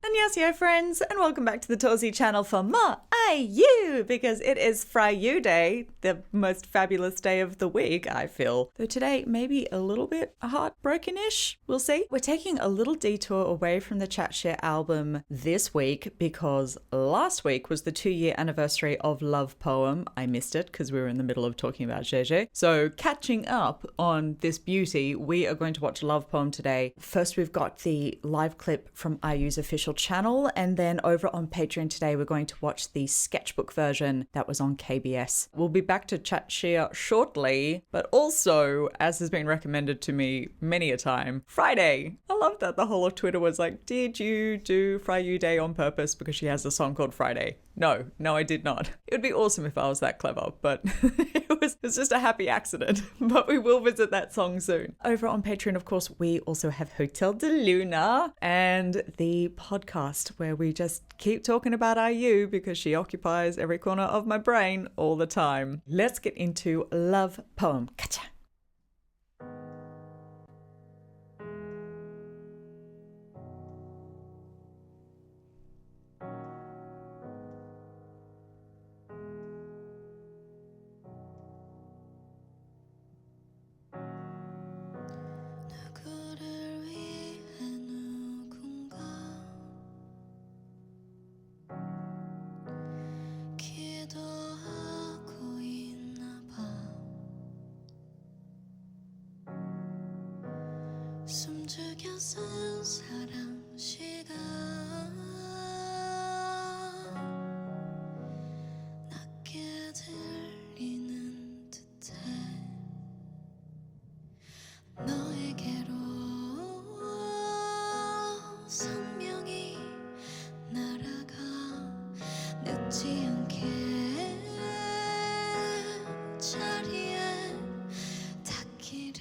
Annyeonghaseyo friends, and welcome back to the Torsie channel for more IU, because it is Fry-You Day, the most fabulous day of the week, I feel. Though today maybe a little bit heartbroken-ish, we'll see. We're taking a little detour away from the Chatshare album this week because last week was the 2-year anniversary of Love Poem. I missed it because we were in the middle of talking about Jeje. So catching up on this beauty, we are going to watch Love Poem today. First, we've got the live clip from IU's official channel, and then over on Patreon today we're going to watch the sketchbook version that was on KBS. We'll be back to Chatshare shortly, but also, as has been recommended to me many a time, Friday. I love that the whole of Twitter was like, did you do Fry-You Day on purpose because she has a song called Friday? No, I did not. It would be awesome if I was that clever, but it was just a happy accident. But we will visit that song soon. Over on Patreon, of course, we also have Hotel de Luna and the podcast where we just keep talking about IU because she occupies every corner of my brain all the time. Let's get into Love Poem. Kacha! 숨죽여 쓴 사랑 시간 낮게 들리는 듯해 너에게로 선명히 날아가 늦지 않게 자리에 닿기를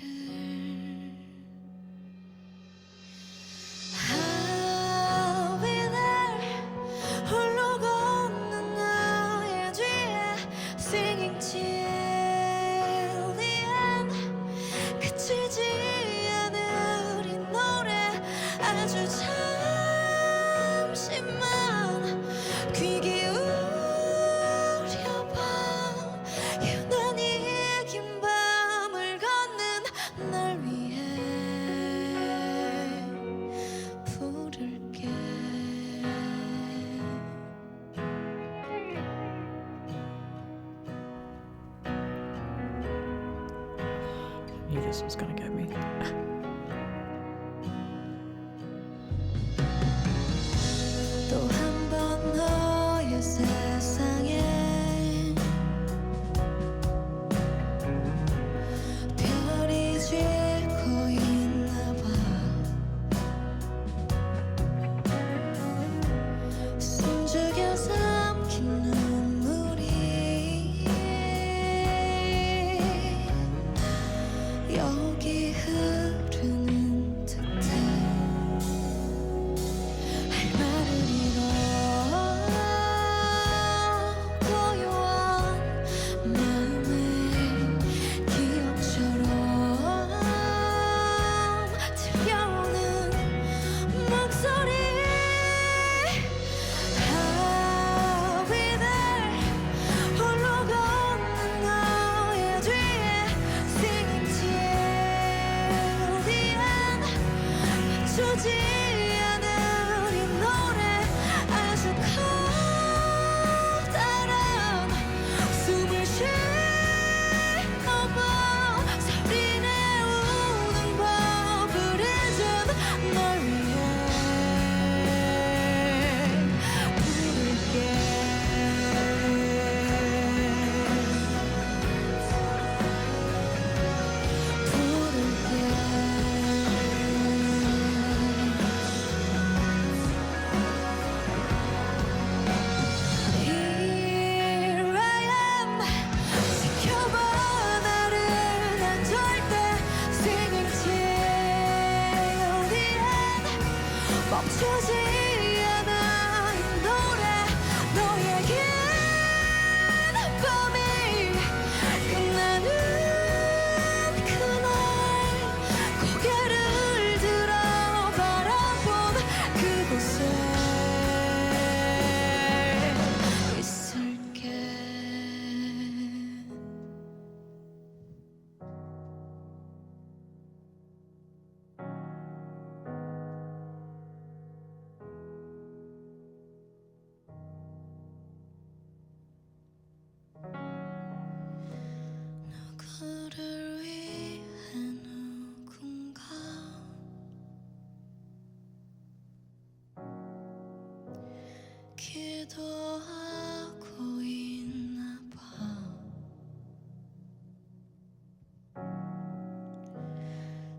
Knew this was gonna get me. 또 한 번 너의 세상에 별이 지고 있나 봐 숨죽여 삼킨 눈물이 여기 흐르는 듯해 할 말을 잃어 고요한 마음에 기억처럼 들려오는 목소리 I'll be there 홀로 걷는 너의 뒤에 Singing till the end 멈추지 않은 이 노래 아주 커다란 숨을 쉬어봐 소리내우는 법을 잊은 널 위해 부를게 Here I am 지켜봐 나를 난 절대 Singing till the end 멈추지 않아 이 노래 너에게 밤이 끝나는 그날 고개를 들어 바라본 그곳에 기도하고 있나 봐.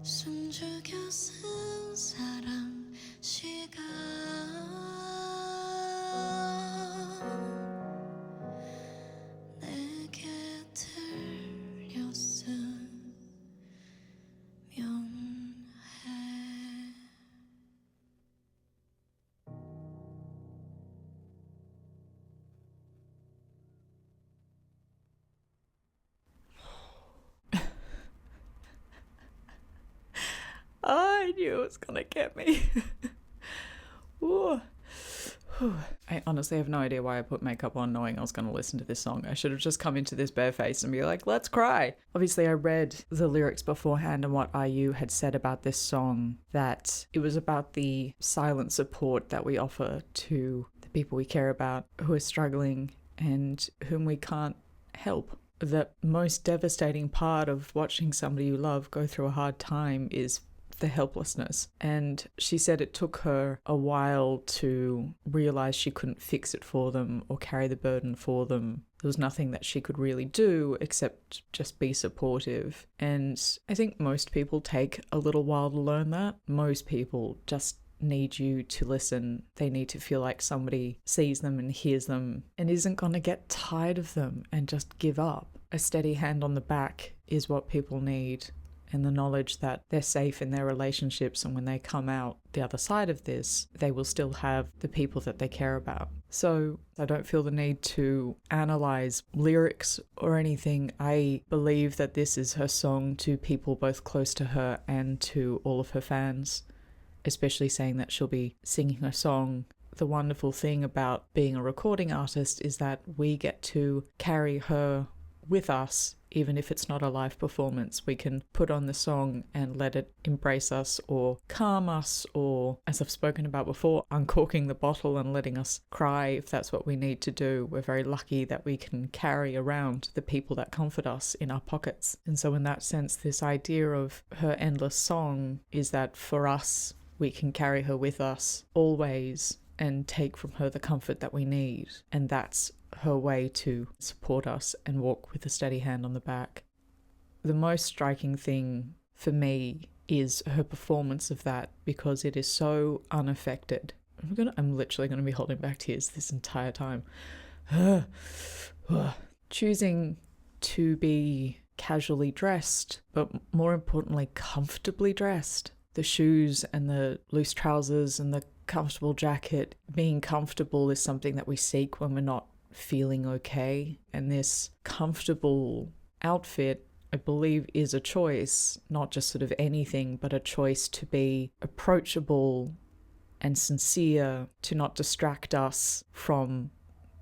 숨죽여 쓴 사랑 시간 내게 들렸으면 해. I knew it was gonna get me. Ooh. I honestly have no idea why I put makeup on knowing I was going to listen to this song. I should have just come into this barefaced and be like, let's cry. Obviously, I read the lyrics beforehand and what IU had said about this song, that it was about the silent support that we offer to the people we care about who are struggling and whom we can't help. The most devastating part of watching somebody you love go through a hard time is the helplessness. And she said it took her a while to realize she couldn't fix it for them or carry the burden for them. There was nothing that she could really do except just be supportive. And I think most people take a little while to learn that. Most people just need you to listen. They need to feel like somebody sees them and hears them and isn't going to get tired of them and just give up. A steady hand on the back is what people need, and the knowledge that they're safe in their relationships, and when they come out the other side of this, they will still have the people that they care about. So I don't feel the need to analyze lyrics or anything. I believe that this is her song to people both close to her and to all of her fans, especially saying that she'll be singing her song. The wonderful thing about being a recording artist is that we get to carry her with us, even if it's not a live performance. We can put on the song and let it embrace us or calm us, or, as I've spoken about before, uncorking the bottle and letting us cry if that's what we need to do. We're very lucky that we can carry around the people that comfort us in our pockets. And so in that sense, this idea of her endless song is that for us, we can carry her with us always and take from her the comfort that we need. And that's her way to support us and walk with a steady hand on the back. The most striking thing for me is her performance of that, because it is so unaffected. I'm literally going to be holding back tears this entire time. Choosing to be casually dressed, but more importantly, comfortably dressed. The shoes and the loose trousers and the comfortable jacket. Being comfortable is something that we seek when we're not feeling okay, and this comfortable outfit, I believe, is a choice, not just sort of anything, but a choice to be approachable and sincere, to not distract us from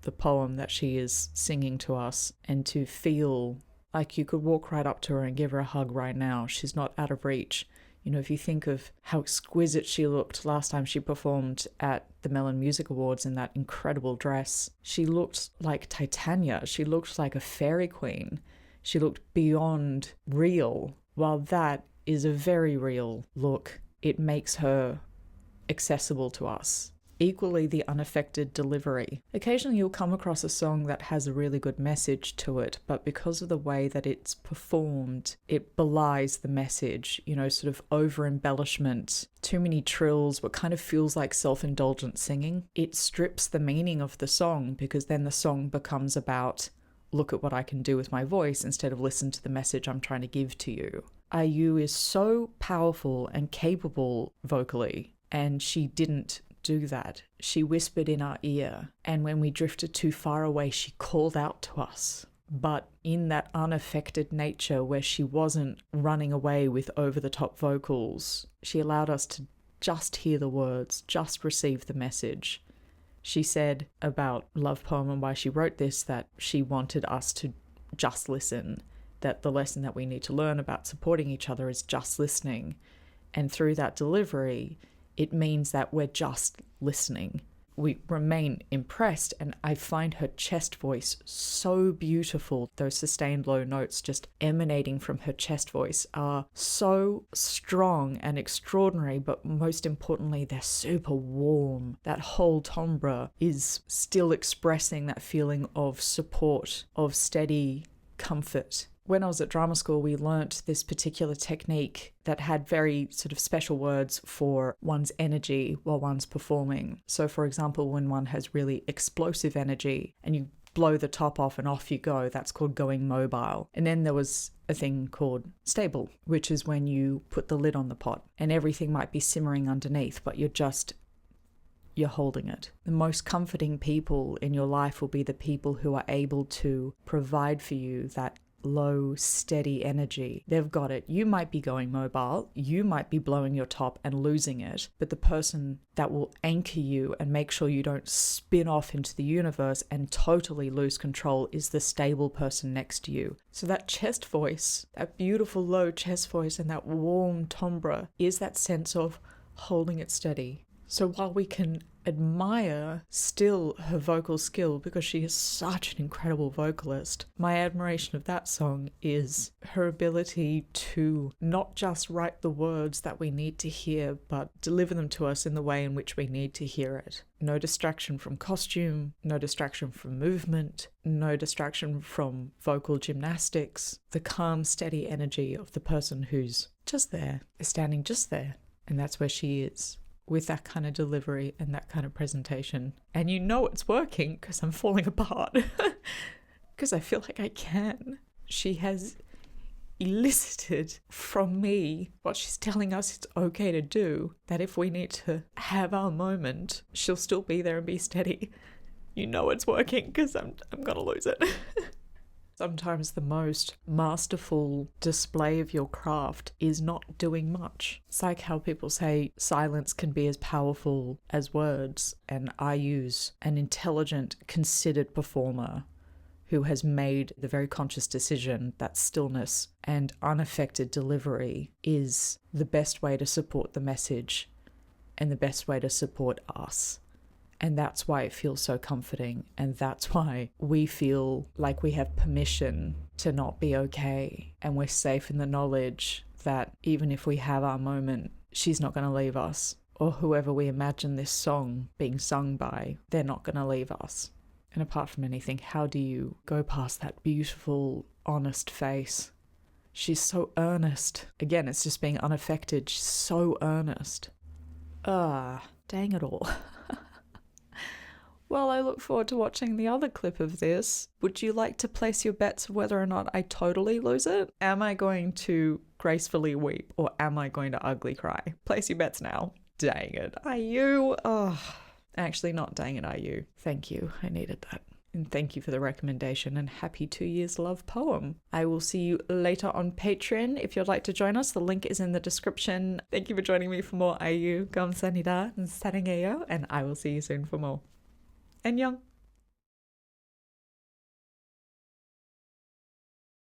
the poem that she is singing to us, and to feel like you could walk right up to her and give her a hug right now. She's not out of reach. You know, if you think of how exquisite she looked last time she performed at the Melon Music Awards in that incredible dress, she looked like Titania. She looked like a fairy queen. She looked beyond real. While that is a very real look, it makes her accessible to us. Equally, the unaffected delivery. Occasionally you'll come across a song that has a really good message to it, but because of the way that it's performed, it belies the message, you know, sort of over-embellishment, too many trills, what kind of feels like self-indulgent singing. It strips the meaning of the song, because then the song becomes about, look at what I can do with my voice, instead of listen to the message I'm trying to give to you. IU is so powerful and capable vocally, and she didn't do that. She whispered in our ear, and when we drifted too far away, she called out to us. But in that unaffected nature, where she wasn't running away with over-the-top vocals, she allowed us to just hear the words, just receive the message. She said about Love Poem and why she wrote this, that she wanted us to just listen, that the lesson that we need to learn about supporting each other is just listening. And through that delivery, it means that we're just listening. we remain impressed, and I find her chest voice so beautiful. Those sustained low notes just emanating from her chest voice are so strong and extraordinary, but most importantly, they're super warm. That whole timbre is still expressing that feeling of support, of steady comfort. When I was at drama school, we learnt this particular technique that had very sort of special words for one's energy while one's performing. So for example, when one has really explosive energy and you blow the top off and off you go, that's called going mobile. And then there was a thing called stable, which is when you put the lid on the pot and everything might be simmering underneath, but you're holding it. The most comforting people in your life will be the people who are able to provide for you that low, steady energy. They've got it. You might be going mobile, you might be blowing your top and losing it, but the person that will anchor you and make sure you don't spin off into the universe and totally lose control is the stable person next to you. So that chest voice, that beautiful low chest voice and that warm timbre is that sense of holding it steady. So while we can admire still her vocal skill because she is such an incredible vocalist, my admiration of that song is her ability to not just write the words that we need to hear, but deliver them to us in the way in which we need to hear it. No distraction from costume, no distraction from movement, no distraction from vocal gymnastics. The calm, steady energy of the person who's just there, is standing just there, and that's where she is, with that kind of delivery and that kind of presentation. And you know it's working because I'm falling apart because I feel like I can. She has elicited from me what she's telling us it's okay to do, that if we need to have our moment, she'll still be there and be steady. You know it's working because I'm gonna lose it. Sometimes the most masterful display of your craft is not doing much. It's like how people say silence can be as powerful as words, and I use an intelligent, considered performer who has made the very conscious decision that stillness and unaffected delivery is the best way to support the message and the best way to support us. And that's why it feels so comforting. And that's why we feel like we have permission to not be okay. And we're safe in the knowledge that even if we have our moment, she's not going to leave us. Or whoever we imagine this song being sung by, they're not going to leave us. And apart from anything, how do you go past that beautiful, honest face? She's so earnest. Again, it's just being unaffected. She's so earnest. Dang it all. Well, I look forward to watching the other clip of this. Would you like to place your bets of whether or not I totally lose it? Am I going to gracefully weep or am I going to ugly cry? Place your bets now. Dang it, IU. Actually not dang it, IU. Thank you, I needed that. And thank you for the recommendation and happy 2 years love poem. I will see you later on Patreon. If you'd like to join us, the link is in the description. Thank you for joining me for more IU. 감사합니다. 사랑해요. And I will see you soon for more. 안녕.